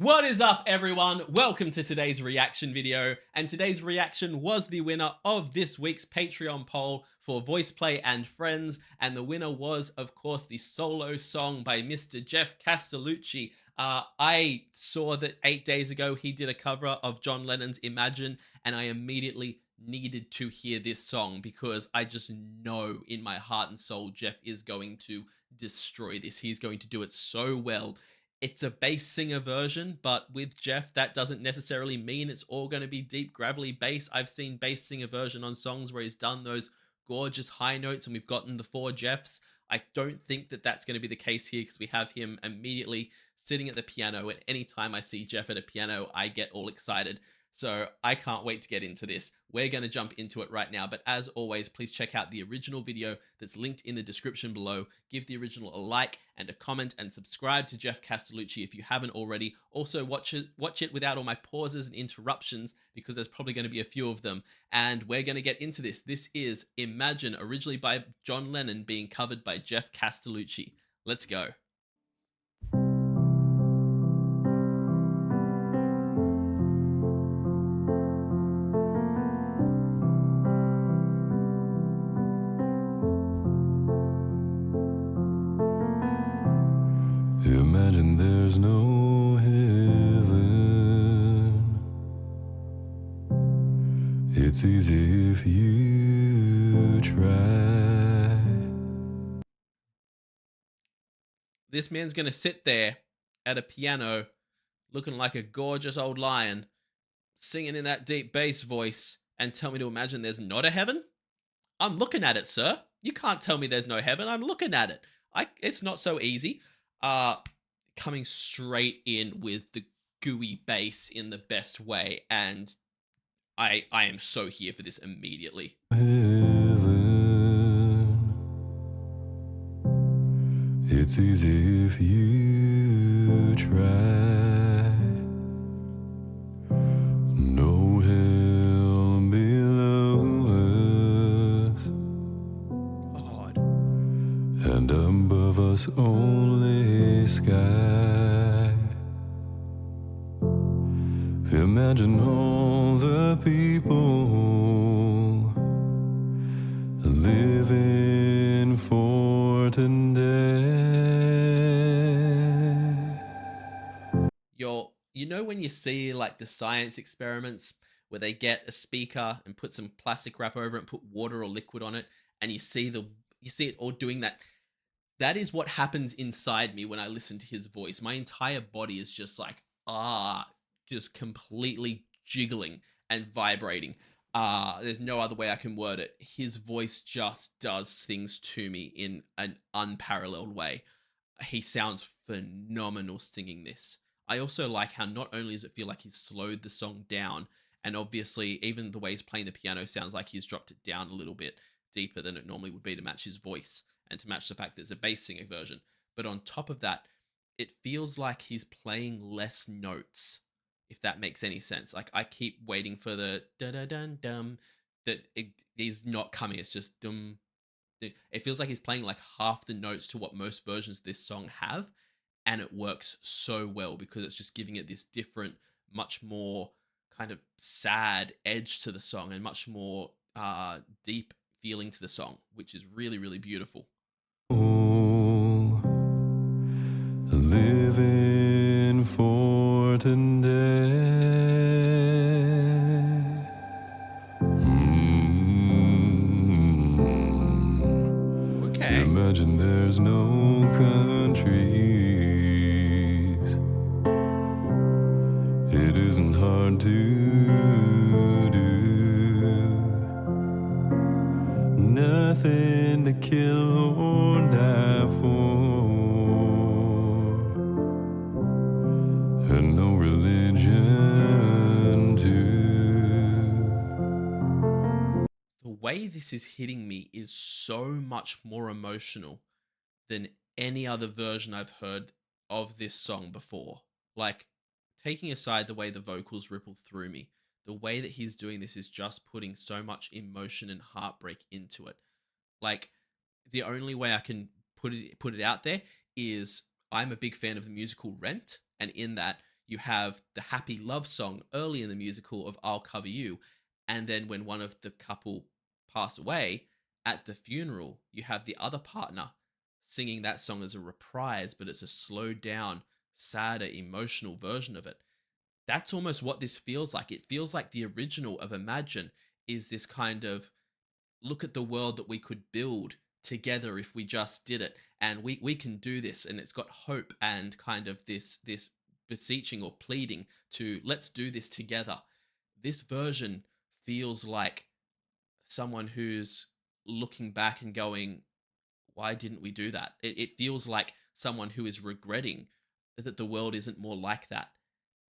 What is up, everyone? Welcome to today's reaction video. And today's reaction was the winner of this week's Patreon poll for Voice Play and Friends. And the winner was, of course, the solo song by Mr. Geoff Castellucci. I saw that 8 days ago he did a cover of John Lennon's Imagine, and I immediately needed to hear this song because I just know in my heart and soul Geoff is going to destroy this. He's going to do it so well. It's a bass singer version, but with Geoff, that doesn't necessarily mean it's all going to be deep, gravelly bass. I've seen bass singer version on songs where he's done those gorgeous high notes, and we've gotten the four Geoffs. I don't think that that's going to be the case here because we have him immediately sitting at the piano, and anytime I see Geoff at a piano, I get all excited. So I can't wait to get into this. We're going to jump into it right now. But as always, please check out the original video that's linked in the description below. Give the original a like and a comment, and subscribe to Geoff Castellucci if you haven't already. Also, watch it without all my pauses and interruptions because there's probably going to be a few of them. And we're going to get into this. This is Imagine, originally by John Lennon, being covered by Geoff Castellucci. Let's go. Imagine there's no heaven. It's easy if you try. This man's gonna sit there at a piano looking like a gorgeous old lion, singing in that deep bass voice, and tell me to imagine there's not a heaven? I'm looking at it, sir. You can't tell me there's no heaven. I'm looking at it. It's not so easy. Coming straight in with the gooey bass in the best way, and I am so here for this immediately. Heaven. It's easy if you try. No hell below us. God. And above us only sky. Imagine all the people living for today. You know when you see like the science experiments where they get a speaker and put some plastic wrap over it and put water or liquid on it, and you see it all doing that. That is what happens inside me when I listen to his voice. My entire body is just like, just completely jiggling and vibrating. There's no other way I can word it. His voice just does things to me in an unparalleled way. He sounds phenomenal singing this. I also like how not only does it feel like he's slowed the song down, and obviously even the way he's playing the piano sounds like he's dropped it down a little bit deeper than it normally would be to match his voice and to match the fact that it's a bass singer version. But on top of that, it feels like he's playing less notes, if that makes any sense. Like, I keep waiting for the da-da-dun-dum, that it is not coming. It's just dum. It feels like he's playing like half the notes to what most versions of this song have, and it works so well because it's just giving it this different, much more kind of sad edge to the song and much more deep feeling to the song, which is really, really beautiful. Living for today. Okay. Imagine there's no countries. It isn't hard to do. Nothing to kill or die for. And no religion too. The way this is hitting me is so much more emotional than any other version I've heard of this song before. Like, taking aside the way the vocals ripple through me, the way that he's doing this is just putting so much emotion and heartbreak into it. Like, the only way I can put it out there is I'm a big fan of the musical Rent, and in that You have the happy love song early in the musical of I'll Cover You. And then when one of the couple pass away at the funeral, you have the other partner singing that song as a reprise, but it's a slowed down, sadder, emotional version of it. That's almost what this feels like. It feels like the original of Imagine is this kind of look at the world that we could build together if we just did it, and we can do this, and it's got hope and kind of this beseeching or pleading to let's do this together. This version feels like someone who's looking back and going, why didn't we do that? It feels like someone who is regretting that the world isn't more like that.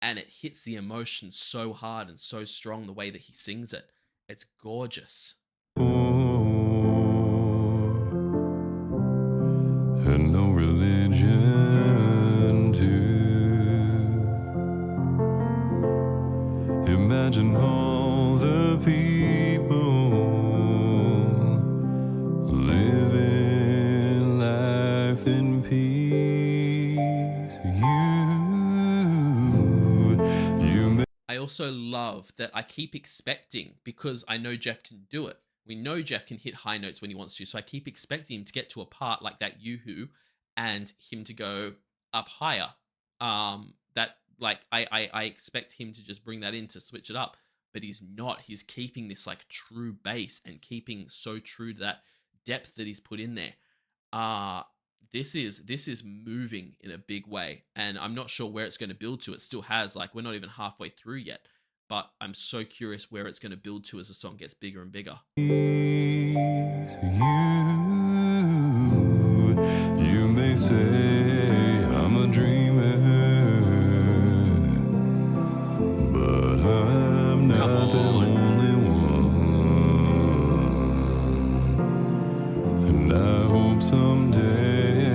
And it hits the emotion so hard and so strong the way that he sings it. It's gorgeous. And no religion to imagine all the people living life in peace. I also love that I keep expecting, because I know Geoff can do it. We know Geoff can hit high notes when he wants to, so I keep expecting him to get to a part like that Yoo-hoo and him to go up higher. That like I expect him to just bring that in to switch it up, but he's not. He's keeping this like true bass and keeping so true to that depth that he's put in there. This is moving in a big way, and I'm not sure where it's going to build to. It still has, like, we're not even halfway through yet, but I'm so curious where it's going to build to as the song gets bigger and bigger. You may say I'm a dreamer, but I'm not the only one, and I hope someday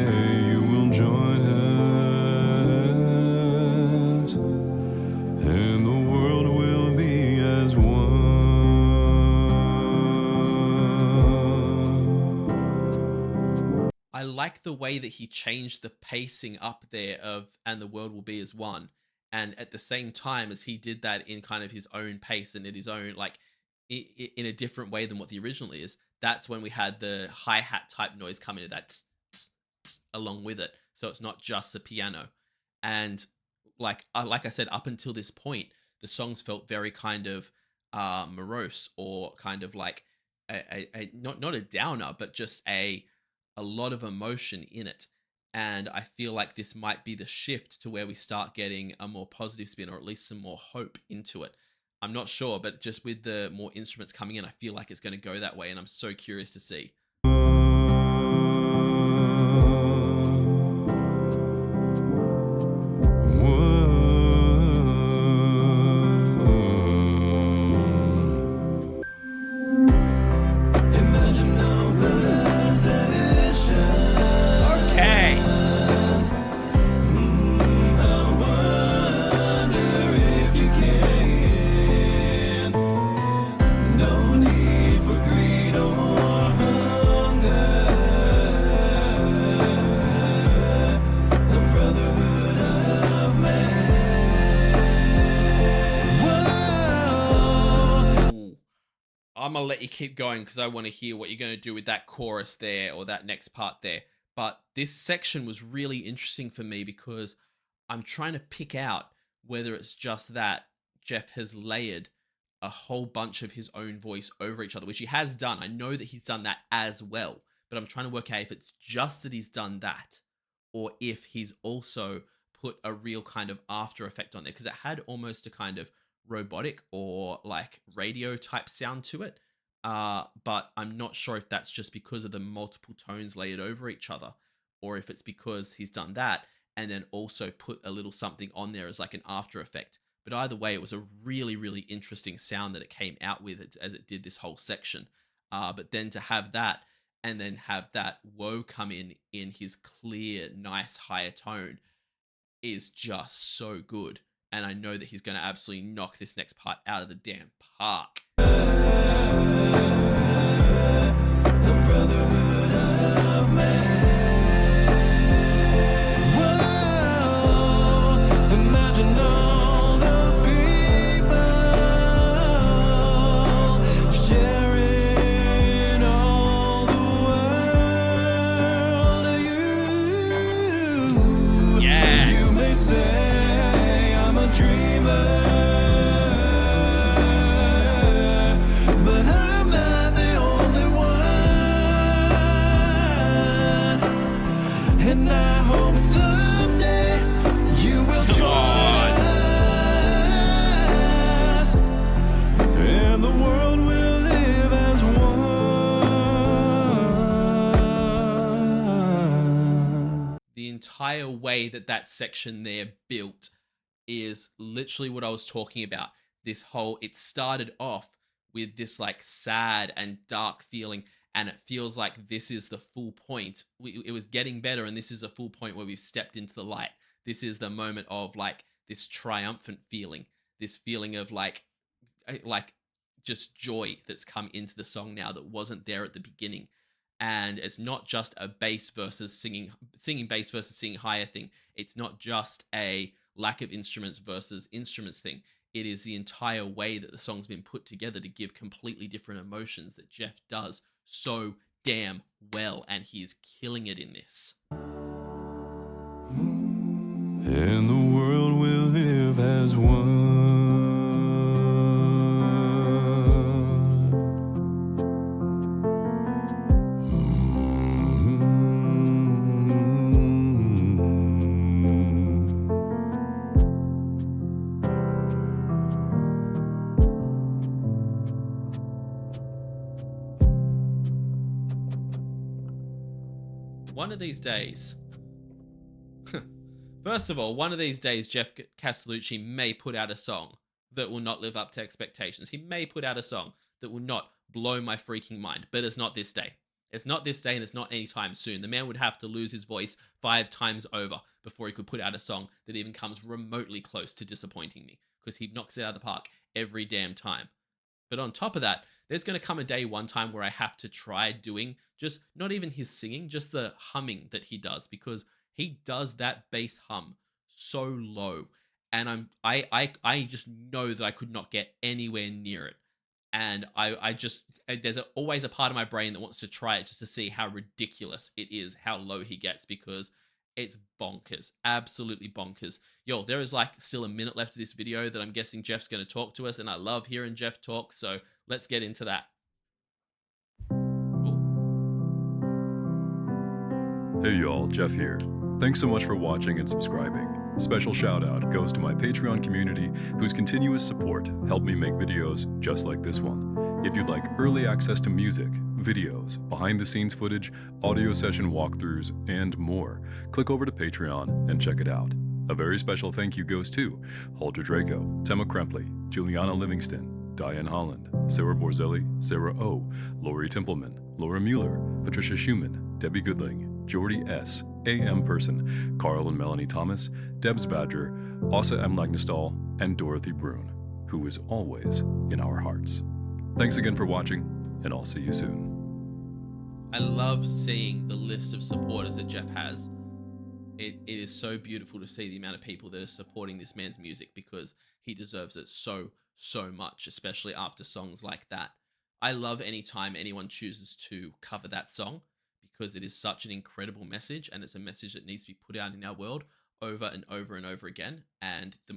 I like the way that he changed the pacing up there of "and the world will be as one," and at the same time as he did that in kind of his own pace and at his own, like, in a different way than what the original is. That's when we had the hi-hat type noise come into that tss, tss, tss, along with it, so it's not just the piano. And like I said, up until this point, the songs felt very kind of morose, or kind of like a not a downer, but just a lot of emotion in it. And I feel like this might be the shift to where we start getting a more positive spin, or at least some more hope into it. I'm not sure, but just with the more instruments coming in, I feel like it's going to go that way, and I'm so curious to see. I'm gonna let you keep going because I want to hear what you're going to do with that chorus there, or that next part there. But this section was really interesting for me because I'm trying to pick out whether it's just that Geoff has layered a whole bunch of his own voice over each other, which he has done. I know that he's done that as well, but I'm trying to work out if it's just that he's done that, or if he's also put a real kind of after effect on there, because it had almost a kind of robotic or like radio type sound to it. But I'm not sure if that's just because of the multiple tones layered over each other, or if it's because he's done that and then also put a little something on there as like an after effect. But either way, it was a really, really interesting sound that it came out with as it did this whole section. But then to have that, and then have that woe come in his clear, nice, higher tone, is just so good. And I know that he's going to absolutely knock this next part out of the damn park. Imagine entire way that that section there built is literally what I was talking about. This whole, it started off with this like sad and dark feeling, and it feels like this is the full point. It was getting better, and this is a full point where we've stepped into the light. This is the moment of like this triumphant feeling, this feeling of like just joy that's come into the song now that wasn't there at the beginning. And it's not just a bass versus singing bass versus singing higher thing. It's not just a lack of instruments versus instruments thing. It is the entire way that the song's been put together to give completely different emotions that Geoff does so damn well, and he is killing it in this. And the world will live as one. One of these days, first of all, one of these days, Geoff Castellucci may put out a song that will not live up to expectations. He may put out a song that will not blow my freaking mind, but it's not this day. It's not this day, and it's not anytime soon. The man would have to lose his voice 5 times over before he could put out a song that even comes remotely close to disappointing me, because he knocks it out of the park every damn time. But on top of that, there's going to come a day one time where I have to try doing just not even his singing, just the humming that he does, because he does that bass hum so low, and I just know that I could not get anywhere near it. And I just, there's always a part of my brain that wants to try it just to see how ridiculous it is, how low he gets, because it's bonkers, absolutely bonkers. Yo, there is like still a minute left of this video that I'm guessing Geoff's going to talk to us, and I love hearing Geoff talk, so let's get into that. Hey y'all, Geoff here. Thanks so much for watching and subscribing. Special shout out goes to my Patreon community whose continuous support helped me make videos just like this one. If you'd like early access to music, videos, behind the scenes footage, audio session walkthroughs, and more, click over to Patreon and check it out. A very special thank you goes to Holger Draco, Tema Krempley, Juliana Livingston, Diane Holland, Sarah Borzelli, Sarah O, Lori Templeman, Laura Mueller, Patricia Schumann, Debbie Goodling, Jordy S, A.M. Person, Carl and Melanie Thomas, Debs Badger, Asa M. Lagnestall, and Dorothy Brune, who is always in our hearts. Thanks again for watching, and I'll see you soon. I love seeing the list of supporters that Geoff has. It is so beautiful to see the amount of people that are supporting this man's music, because he deserves it so much, especially after songs like that. I love any time anyone chooses to cover that song, because it is such an incredible message, and it's a message that needs to be put out in our world over and over and over again. And the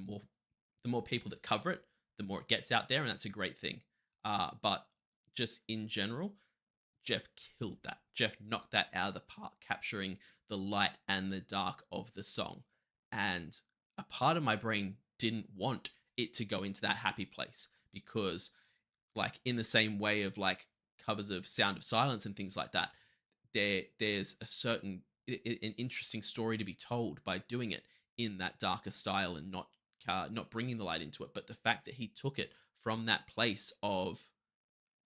more people that cover it, the more it gets out there, and that's a great thing. But just in general, Geoff killed that. Geoff knocked that out of the park, capturing the light and the dark of the song. And a part of my brain didn't want it to go into that happy place, because like in the same way of like covers of Sound of Silence and things like that, there's a certain an interesting story to be told by doing it in that darker style and not bringing the light into it. But the fact that he took it from that place of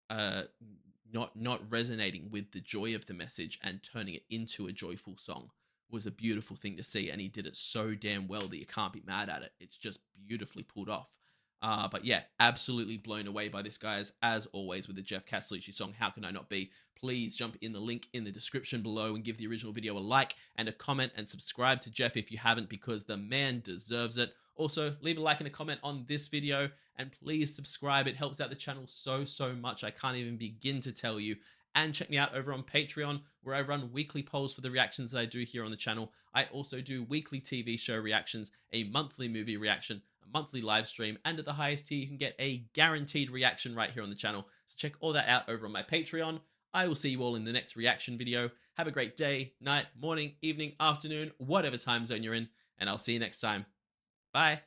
not resonating with the joy of the message and turning it into a joyful song was a beautiful thing to see, and he did it so damn well that you can't be mad at it. It's just beautifully pulled off. But yeah, absolutely blown away by this, guys. As always with the Geoff Castellucci song, how can I not be? Please jump in the link in the description below and give the original video a like and a comment, and subscribe to Geoff if you haven't, because the man deserves it. Also, leave a like and a comment on this video, and please subscribe. It helps out the channel so much. I can't even begin to tell you. And check me out over on Patreon, where I run weekly polls for the reactions that I do here on the channel. I also do weekly TV show reactions, a monthly movie reaction, a monthly live stream, and at the highest tier, you can get a guaranteed reaction right here on the channel. So check all that out over on my Patreon. I will see you all in the next reaction video. Have a great day, night, morning, evening, afternoon, whatever time zone you're in, and I'll see you next time. Bye.